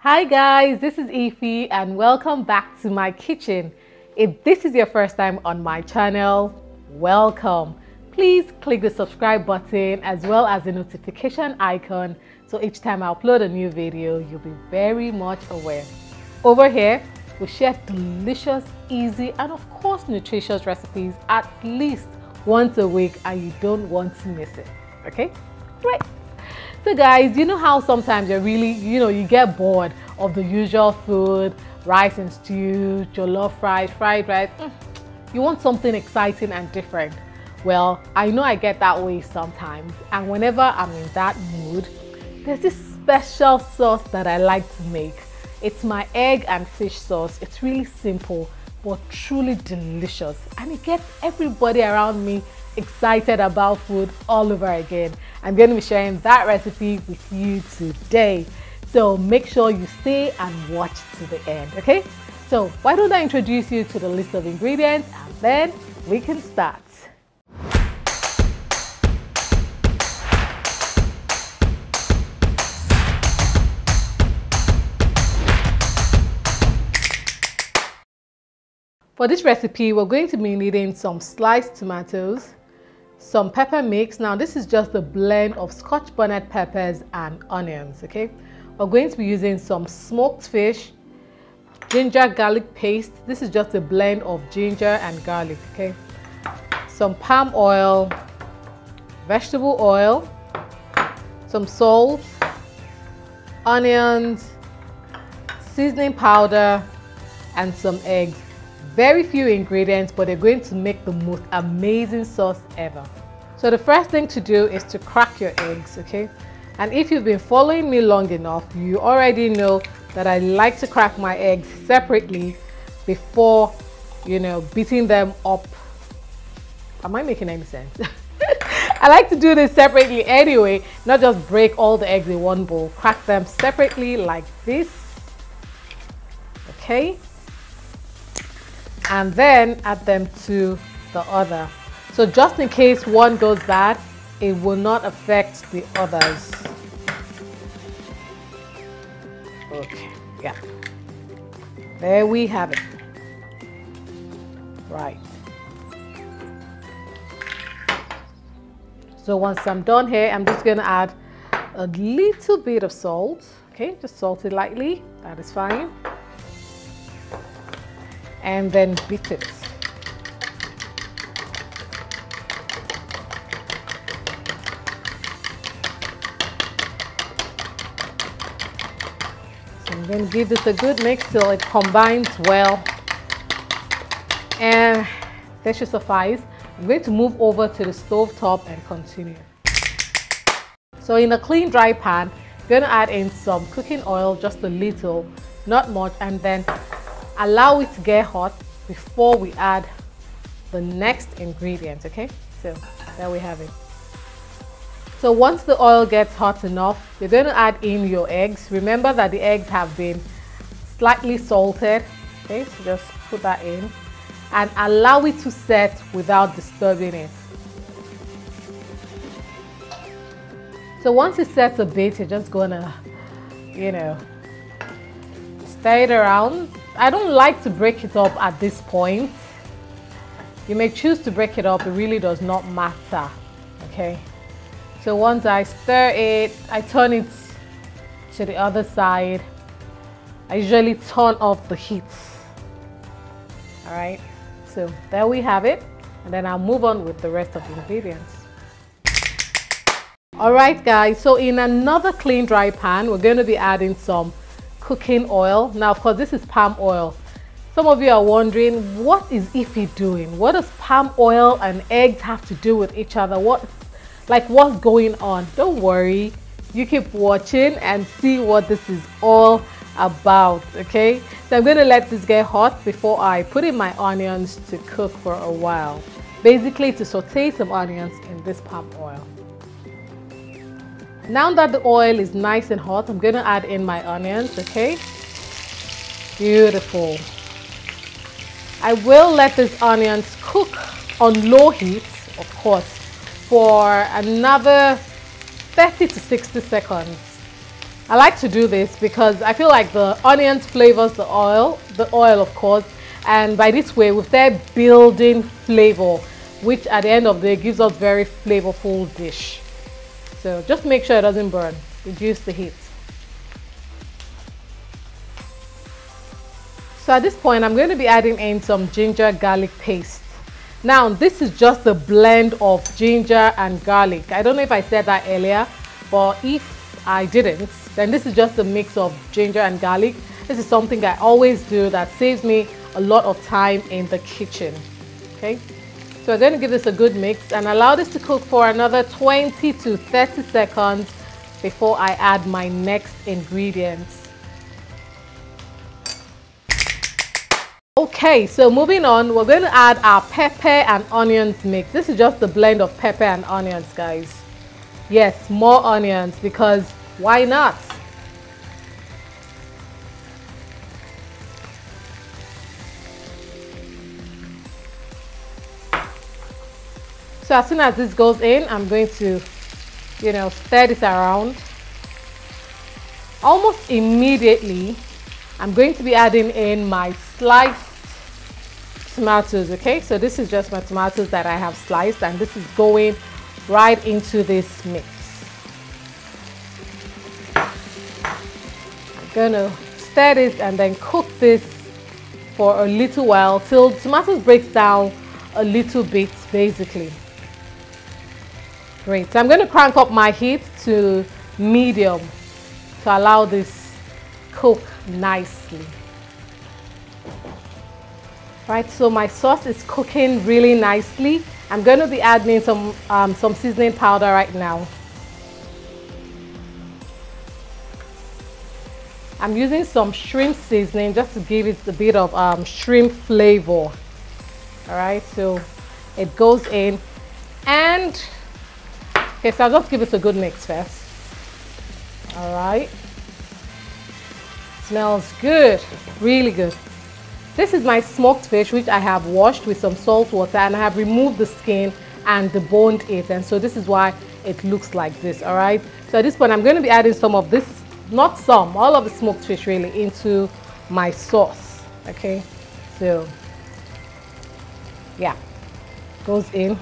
Hi guys, this is Ify and welcome back to my kitchen. If this is your first time on my channel, welcome. Please click the subscribe button as well as the notification icon so each time I upload a new video, you'll be very much aware. Over here, we share delicious, easy and of course nutritious recipes at least once a week and you don't want to miss it, okay? Great. So guys, you know how sometimes you're really, you get bored of the usual food, rice and stew, jollof rice, fried rice. You want something exciting and different. Well, I know I get that way sometimes, and whenever I'm in that mood, there's this special sauce that I like to make. It's my egg and fish sauce. It's really simple, but truly delicious, and it gets everybody around me excited about food all over again. I'm going to be sharing that recipe with you today, so make sure you stay and watch to the end, okay? So why don't I introduce you to the list of ingredients and then we can start. For this recipe, we're going to be needing some sliced tomatoes, some pepper mix. Now this is just a blend of scotch bonnet peppers and onions, okay? We're going to be using some smoked fish, ginger garlic paste. This is just a blend of ginger and garlic, okay? Some palm oil, vegetable oil, some salt, onions, seasoning powder, and some eggs. Very few ingredients, but they're going to make the most amazing sauce ever. So the first thing to do is to crack your eggs, okay? And if you've been following me long enough, you already know that I like to crack my eggs separately before, beating them up. Am I making any sense? I like to do this separately anyway, not just break all the eggs in one bowl. Crack them separately like this, okay? And then add them to the other. So just in case one goes bad, it will not affect the others. Okay, yeah. There we have it. Right. So once I'm done here, I'm just going to add a little bit of salt. Okay, just salt it lightly. That is fine. And then beat it. So I'm going to give this a good mix till it combines well, and that should suffice. I'm going to move over to the stove top and continue. So in a clean dry pan, I'm going to add in some cooking oil, just a little, not much, and then allow it to get hot before we add the next ingredient, okay? So there we have it. So once the oil gets hot enough, you're going to add in your eggs. Remember that the eggs have been slightly salted, okay? So just put that in and allow it to set without disturbing it. So once it sets a bit, you're just gonna, stir it around. I don't like to break it up at this point. You may choose to break it up, it really does not matter, okay? So once I stir it, I turn it to the other side. I usually turn off the heat. All right, so there we have it. And then I'll move on with the rest of the ingredients. All right guys, so in another clean dry pan, we're going to be adding some cooking oil. Now of course this is palm oil. Some of you are wondering, what is Ify doing? What does palm oil and eggs have to do with each other? What's going on? Don't worry, you keep watching and see what this is all about, okay? So I'm going to let this get hot before I put in my onions to cook for a while, basically to saute some onions in this palm oil. Now that the oil is nice and hot, I'm going to add in my onions, okay? Beautiful. I will let these onions cook on low heat, of course, for another 30 to 60 seconds. I like to do this because I feel like the onions flavors the oil of course, and by this way we start building flavor, which at the end of the day gives us very flavorful dish. So just make sure it doesn't burn. Reduce the heat. So at this point I'm going to be adding in some ginger garlic paste. Now this is just a blend of ginger and garlic. I don't know if I said that earlier, but if I didn't, then this is just a mix of ginger and garlic. This is something I always do that saves me a lot of time in the kitchen. Okay, so I'm going to give this a good mix and allow this to cook for another 20 to 30 seconds before I add my next ingredients. Okay, so moving on, we're going to add our pepper and onions mix. This is just a blend of pepper and onions, guys. Yes, more onions, because why not? So as soon as this goes in, I'm going to, stir this around. Almost immediately, I'm going to be adding in my sliced tomatoes. Okay, so this is just my tomatoes that I have sliced, and this is going right into this mix. I'm gonna stir this and then cook this for a little while till tomatoes breaks down a little bit, basically. Great. So I'm going to crank up my heat to medium to allow this cook nicely. Right, so my sauce is cooking really nicely. I'm going to be adding some seasoning powder right now. I'm using some shrimp seasoning just to give it a bit of shrimp flavor. All right, so it goes in, and okay, so I'll just give it a good mix first. All right, smells good, really good. This is my smoked fish, which I have washed with some salt water, and I have removed the skin and deboned it, and so this is why it looks like this. All right, so at this point I'm going to be adding some of this, not some, all of the smoked fish really, into my sauce. Okay, so yeah, goes in.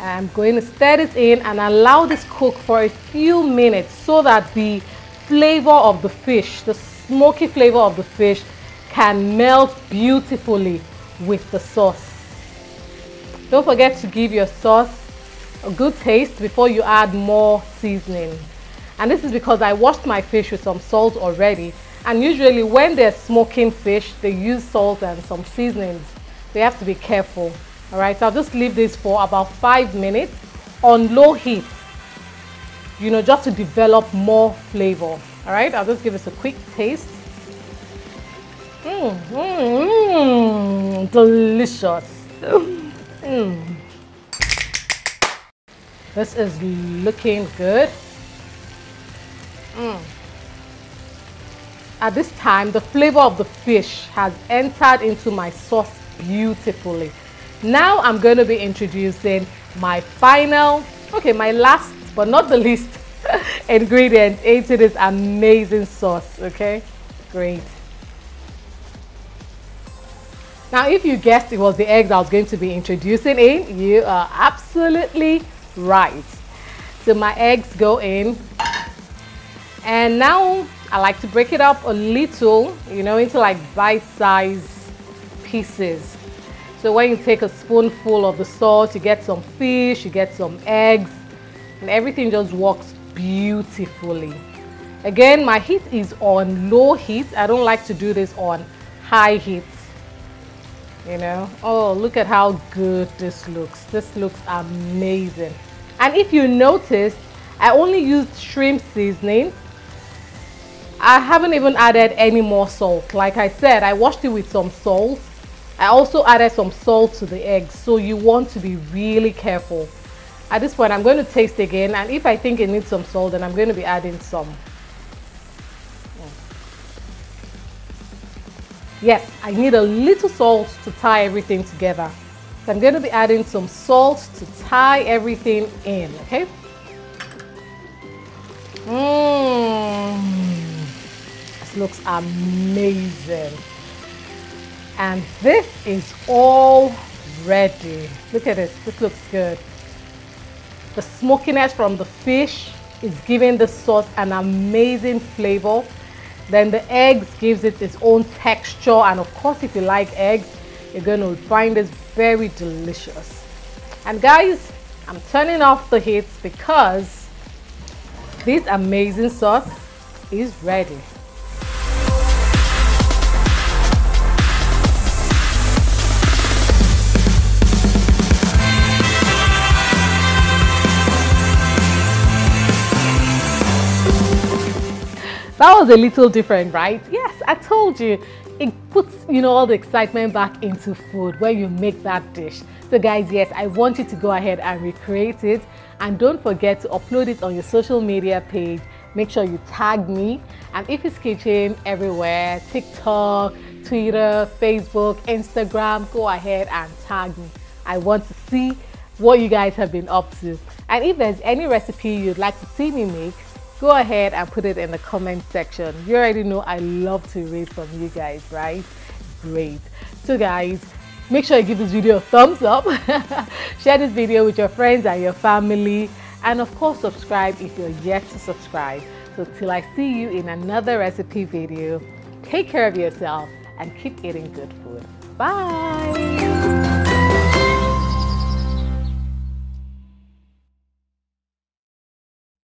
I'm going to stir this in and allow this cook for a few minutes so that the flavor of the fish, the smoky flavor of the fish, can melt beautifully with the sauce. Don't forget to give your sauce a good taste before you add more seasoning. And this is because I washed my fish with some salt already, and usually when they're smoking fish they use salt and some seasonings. So you have to be careful. All right, so I'll just leave this for about 5 minutes on low heat, just to develop more flavor. All right, I'll just give this a quick taste. Delicious. This is looking good. At this time, the flavor of the fish has entered into my sauce beautifully. Now I'm going to be introducing my my last but not the least ingredient into this amazing sauce. Okay, great. Now if you guessed it was the eggs I was going to be introducing in, you are absolutely right. So my eggs go in, and now I like to break it up a little, into like bite-sized pieces. So when you take a spoonful of the sauce, you get some fish, you get some eggs, and everything just works beautifully. Again, my heat is on low heat. I don't like to do this on high heat. Oh, look at how good this looks. This looks amazing. And if you noticed, I only used shrimp seasoning. I haven't even added any more salt. Like I said, I washed it with some salt. I also added some salt to the eggs, so you want to be really careful. At this point, I'm going to taste again, and if I think it needs some salt, then I'm going to be adding some. Yes, I need a little salt to tie everything together. So I'm going to be adding some salt to tie everything in, okay? This looks amazing. And this is all ready. Look at this. This looks good. The smokiness from the fish is giving the sauce an amazing flavor. Then the eggs gives it its own texture, and of course if you like eggs, you're going to find this very delicious. And guys, I'm turning off the heat because this amazing sauce is ready. That was a little different, right? Yes, I told you. It puts, all the excitement back into food when you make that dish. So guys, yes, I want you to go ahead and recreate it. And don't forget to upload it on your social media page. Make sure you tag me. And if it's kitchen everywhere, TikTok, Twitter, Facebook, Instagram, go ahead and tag me. I want to see what you guys have been up to. And if there's any recipe you'd like to see me make, go ahead and put it in the comment section. You already know I love to read from you guys, right? Great. So guys, make sure you give this video a thumbs up. Share this video with your friends and your family. And of course, subscribe if you're yet to subscribe. So till I see you in another recipe video, take care of yourself and keep eating good food. Bye.